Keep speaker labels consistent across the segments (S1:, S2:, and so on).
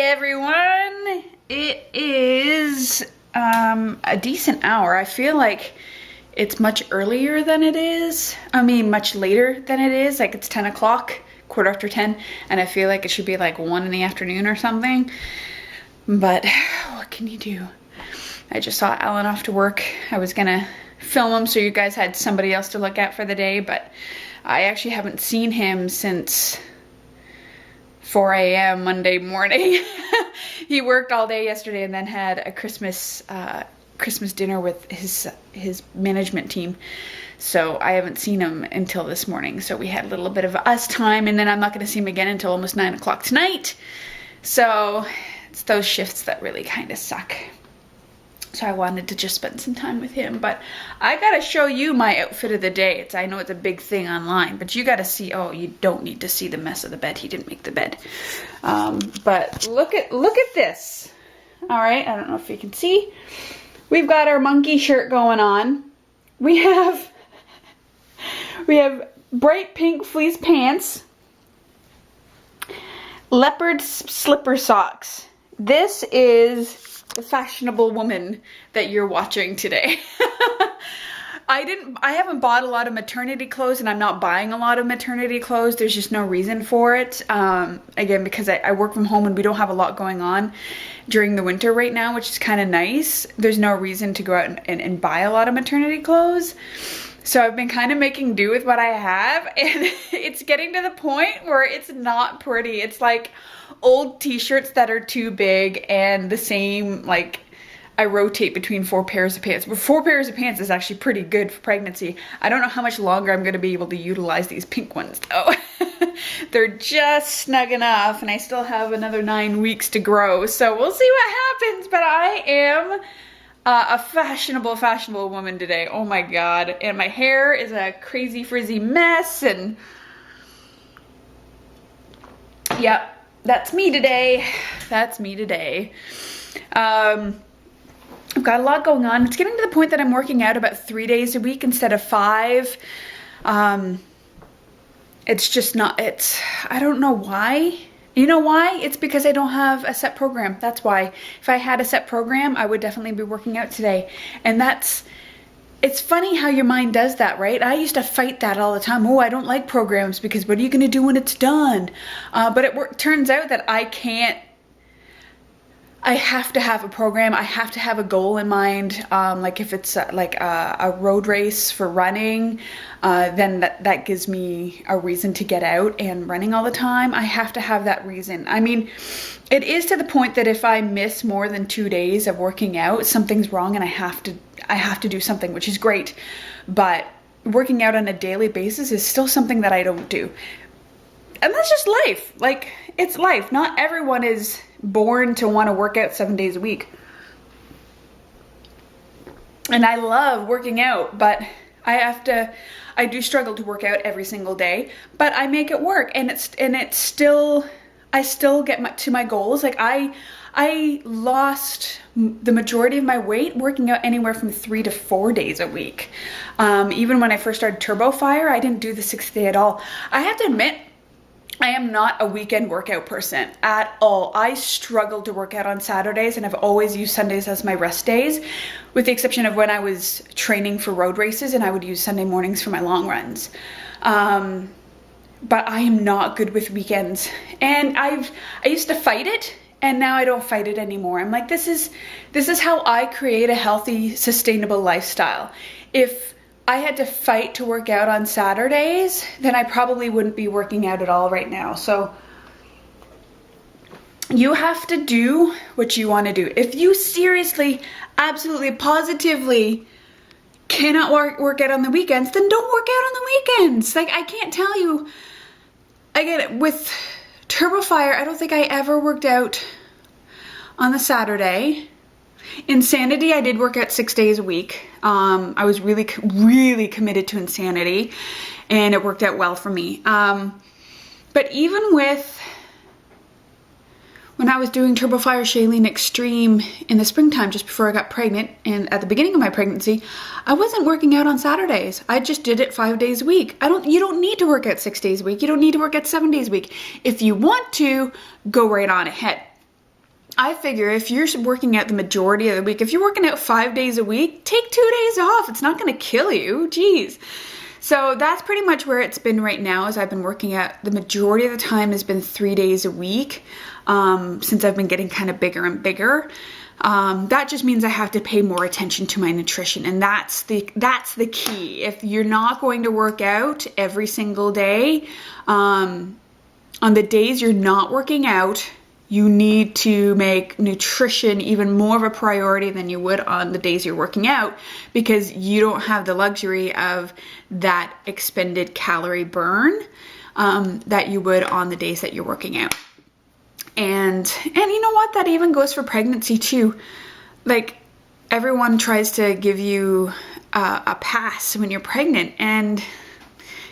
S1: everyone. It is a decent hour. I feel like it's much earlier than it is. I mean, much later than it is. Like it's 10 o'clock, quarter after 10, and I feel like it should be like 1 in the afternoon or something. But what can you do? I just saw Alan off to work. I was gonna film him so you guys had somebody else to look at for the day, but I actually haven't seen him since 4 a.m. Monday morning. He worked all day yesterday and then had a Christmas dinner with his management team. So I haven't seen him until this morning. So we had a little bit of us time, and then I'm not going to see him again until almost 9 o'clock tonight. So it's those shifts that really kind of suck. So I wanted to just spend some time with him, but I gotta show you my outfit of the day. I know it's a big thing online, but you gotta see. Oh, you don't need to see the mess of the bed. He didn't make the bed. But look at this. All right, I don't know if you can see. We've got our monkey shirt going on. We have bright pink fleece pants, leopard slipper socks. This is the fashionable woman that you're watching today. I haven't bought a lot of maternity clothes, and I'm not buying a lot of maternity clothes. There's just no reason for it. Again, because I work from home and we don't have a lot going on during the winter right now, which is kind of nice. There's no reason to go out and buy a lot of maternity clothes. So I've been kind of making do with what I have, and it's getting to the point where it's not pretty. It's like old t-shirts that are too big, and the same, like, I rotate between 4 pairs of pants. But 4 pairs of pants is actually pretty good for pregnancy. I don't know how much longer I'm going to be able to utilize these pink ones though. They're just snug enough, and I still have another 9 weeks to grow. So we'll see what happens, but I am a fashionable woman today. Oh my god. And my hair is a crazy frizzy mess, and yep, that's me today. That's me today. I've got a lot going on. It's getting to the point that I'm working out about 3 days a week instead of 5. It's just not, I don't know why. You know why? It's because I don't have a set program. That's why. If I had a set program, I would definitely be working out today. And it's funny how your mind does that, right? I used to fight that all the time. Oh, I don't like programs because what are you going to do when it's done? But it turns out that I have to have a program. I have to have a goal in mind. Like if it's like a road race for running, then that gives me a reason to get out and running all the time. I have to have that reason. I mean, it is to the point that if I miss more than 2 days of working out, something's wrong, and I have to do something, which is great. But working out on a daily basis is still something that I don't do. And that's just life. Like, it's life. Not everyone is born to want to work out 7 days a week. And I love working out, but I do struggle to work out every single day, but I make it work, and I still get to my goals. Like I lost the majority of my weight working out anywhere from 3 to 4 days a week. Even when I first started Turbo Fire, I didn't do the 6th day at all. I have to admit, I am not a weekend workout person at all. I struggle to work out on Saturdays, and I've always used Sundays as my rest days, with the exception of when I was training for road races, and I would use Sunday mornings for my long runs. But I am not good with weekends, and I used to fight it, and now I don't fight it anymore. I'm like, this is how I create a healthy, sustainable lifestyle. If I had to fight to work out on Saturdays, then I probably wouldn't be working out at all right now. So you have to do what you want to do. If you seriously, absolutely, positively cannot work out on the weekends, then don't work out on the weekends. Like, I can't tell you. Again, with Turbo Fire, I don't think I ever worked out on the Saturday. Insanity, I did work out 6 days a week. I was really committed to Insanity, and it worked out well for me. But even when I was doing Turbo Fire Shailene Extreme in the springtime, just before I got pregnant, and at the beginning of my pregnancy, I wasn't working out on Saturdays. I just did it 5 days a week. You don't need to work out 6 days a week. You don't need to work out 7 days a week. If you want to, go right on ahead. I figure if you're working out the majority of the week, if you're working out 5 days a week, take 2 days off. It's not going to kill you. Jeez. So that's pretty much where it's been right now, as I've been working out. The majority of the time has been 3 days a week, since I've been getting kind of bigger and bigger. That just means I have to pay more attention to my nutrition, and that's the key. If you're not going to work out every single day, on the days you're not working out, you need to make nutrition even more of a priority than you would on the days you're working out, because you don't have the luxury of that expended calorie burn that you would on the days that you're working out. And you know what? That even goes for pregnancy too. Like, everyone tries to give you a pass when you're pregnant, and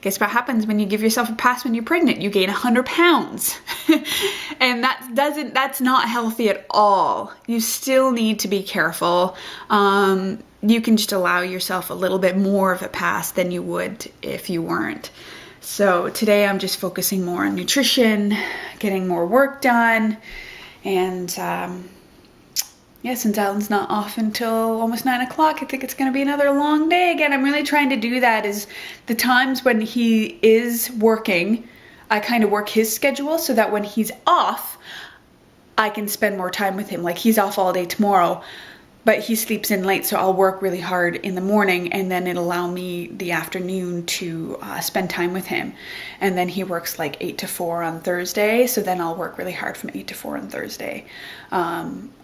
S1: guess what happens when you give yourself a pass when you're pregnant? You gain 100 pounds. And that's not healthy at all. You still need to be careful. You can just allow yourself a little bit more of a pass than you would if you weren't. So today I'm just focusing more on nutrition, getting more work done, and yeah, since Alan's not off until almost 9 o'clock, I think it's going to be another long day again. I'm really trying to do that. Is the times when he is working, I kind of work his schedule so that when he's off, I can spend more time with him. Like, he's off all day tomorrow, but he sleeps in late, so I'll work really hard in the morning, and then it'll allow me the afternoon to spend time with him. And then he works like 8 to 4 on Thursday, so then I'll work really hard from 8 to 4 on Thursday.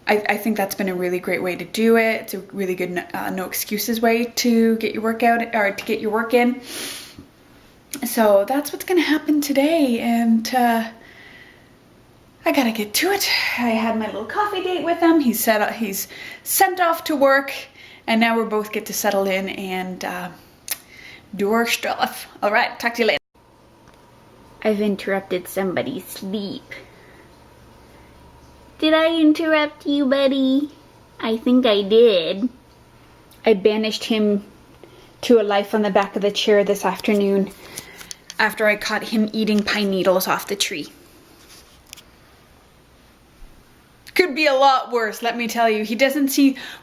S1: I think that's been a really great way to do it. It's a really good no excuses way to get your workout, or to get your work in. So that's what's gonna happen today, and I gotta get to it. I had my little coffee date with him. He's sent off to work, and now we're both get to settle in and do our stuff. All right, talk to you later.
S2: I've interrupted somebody's sleep. Did I interrupt you, buddy? I think I did.
S1: I banished him to a life on the back of the chair this afternoon after I caught him eating pine needles off the tree. Could be a lot worse, let me tell you.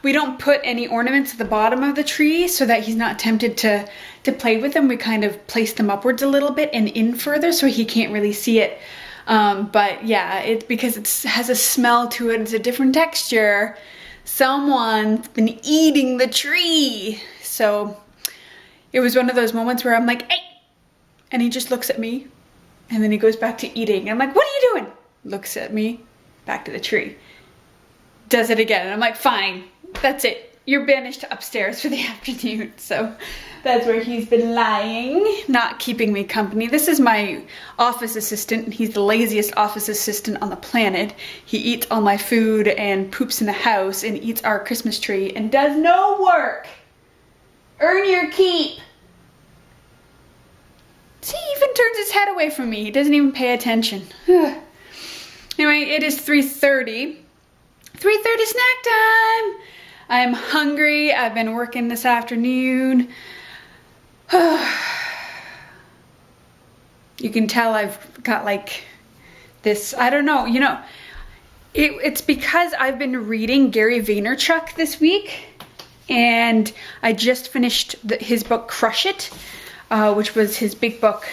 S1: We don't put any ornaments at the bottom of the tree so that he's not tempted to play with them. We kind of place them upwards a little bit and in further so he can't really see it. But yeah, it's because it has a smell to it. It's a different texture. Someone's been eating the tree. So it was one of those moments where I'm like, hey, and he just looks at me, and then he goes back to eating. I'm like, what are you doing? Looks at me, back to the tree. Does it again. And I'm like, fine, that's it. You're banished upstairs for the afternoon. So that's where he's been lying, not keeping me company. This is my office assistant. He's the laziest office assistant on the planet. He eats all my food and poops in the house and eats our Christmas tree and does no work. Earn your keep. See, he even turns his head away from me. He doesn't even pay attention. Anyway, it is 3:30. 3:30 snack time. I'm hungry. I've been working this afternoon. You can tell I've got like this, I don't know, you know, it's because I've been reading Gary Vaynerchuk this week, and I just finished his book Crush It, which was his big book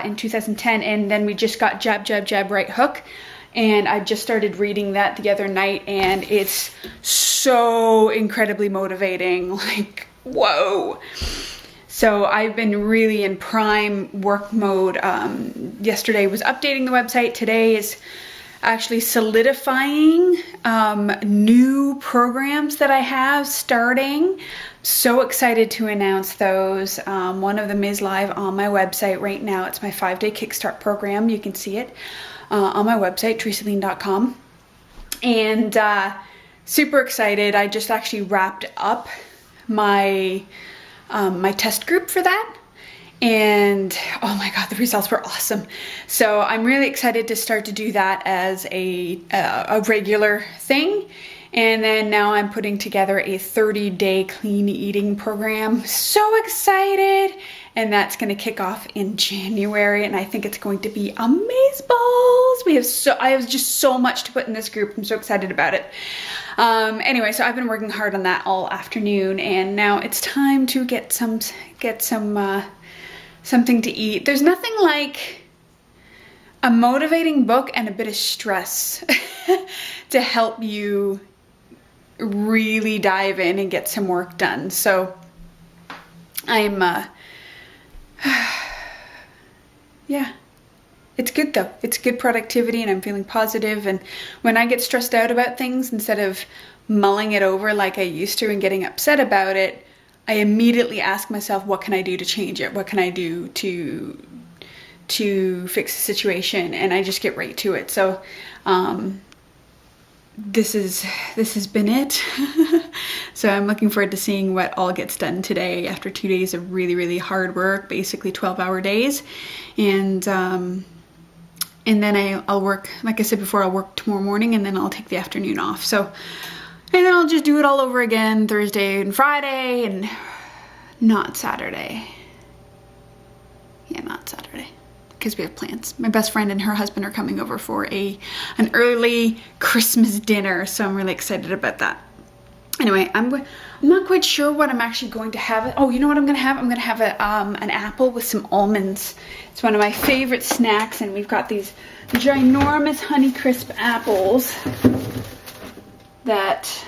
S1: in 2010, and then we just got Jab, Jab, Jab, Right Hook. And I just started reading that the other night, and it's so incredibly motivating, like, whoa. So I've been really in prime work mode. Yesterday was updating the website. Today is actually solidifying new programs that I have starting. So excited to announce those. One of them is live on my website right now. It's my 5-day Kickstart program. You can see it on my website, teresaleen.com. And super excited. I just actually wrapped up my my test group for that. And oh my God, the results were awesome. So I'm really excited to start to do that as a regular thing. And then now I'm putting together a 30-day clean eating program. So excited. and that's going to kick off in January, and I think it's going to be amazeballs. I have just so much to put in this group. I'm so excited about it. Anyway, so I've been working hard on that all afternoon, and now it's time to get something to eat. There's nothing like a motivating book and a bit of stress to help you really dive in and get some work done. So I'm yeah, it's good though. It's good productivity, and I'm feeling positive. And when I get stressed out about things, instead of mulling it over like I used to and getting upset about it, I immediately ask myself, what can I do to change it? What can I do to fix the situation? And I just get right to it. So this has been it. So I'm looking forward to seeing what all gets done today after 2 days of really, really hard work, basically 12-hour days. And then I'll work, like I said before, I'll work tomorrow morning, and then I'll take the afternoon off. So, and then I'll just do it all over again Thursday and Friday, and not Saturday. Yeah, not Saturday, because we have plans. My best friend and her husband are coming over for an early Christmas dinner, so I'm really excited about that. Anyway, I'm not quite sure what I'm actually going to have. Oh, you know what I'm going to have? I'm going to have an apple with some almonds. It's one of my favorite snacks, and we've got these ginormous Honeycrisp apples that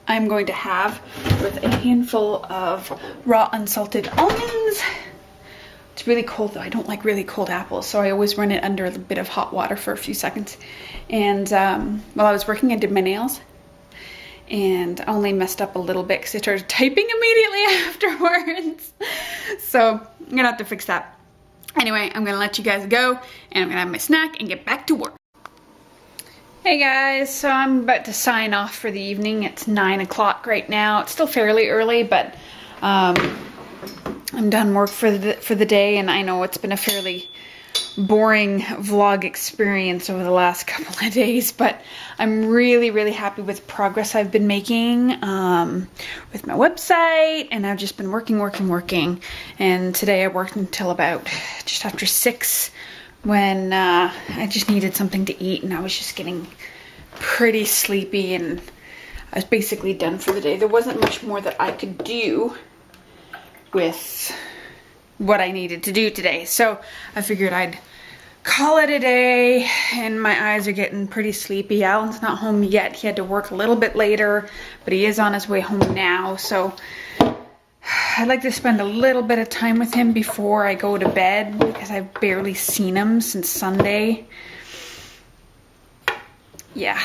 S1: I'm going to have with a handful of raw unsalted almonds. It's really cold though. I don't like really cold apples, so I always run it under a bit of hot water for a few seconds. And while I was working, I did my nails, and I only messed up a little bit because I started typing immediately afterwards. So I'm gonna have to fix that. Anyway, I'm gonna let you guys go, and I'm gonna have my snack and get back to work. Hey guys, so I'm about to sign off for the evening. It's 9 o'clock right now. It's still fairly early, but I'm done work for the day, and I know it's been a fairly boring vlog experience over the last couple of days, but I'm really, really happy with the progress I've been making with my website, and I've just been working. And today I worked until about just after 6 when I just needed something to eat, and I was just getting pretty sleepy, and I was basically done for the day. There wasn't much more that I could do with what I needed to do today, so I figured I'd call it a day, and my eyes are getting pretty sleepy. Alan's not home yet. He had to work a little bit later, but he is on his way home now, so I'd like to spend a little bit of time with him before I go to bed, because I've barely seen him since Sunday. Yeah.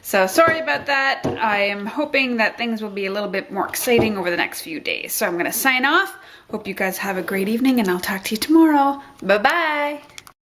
S1: So sorry about that. I am hoping that things will be a little bit more exciting over the next few days. So I'm going to sign off. Hope you guys have a great evening, and I'll talk to you tomorrow. Bye-bye.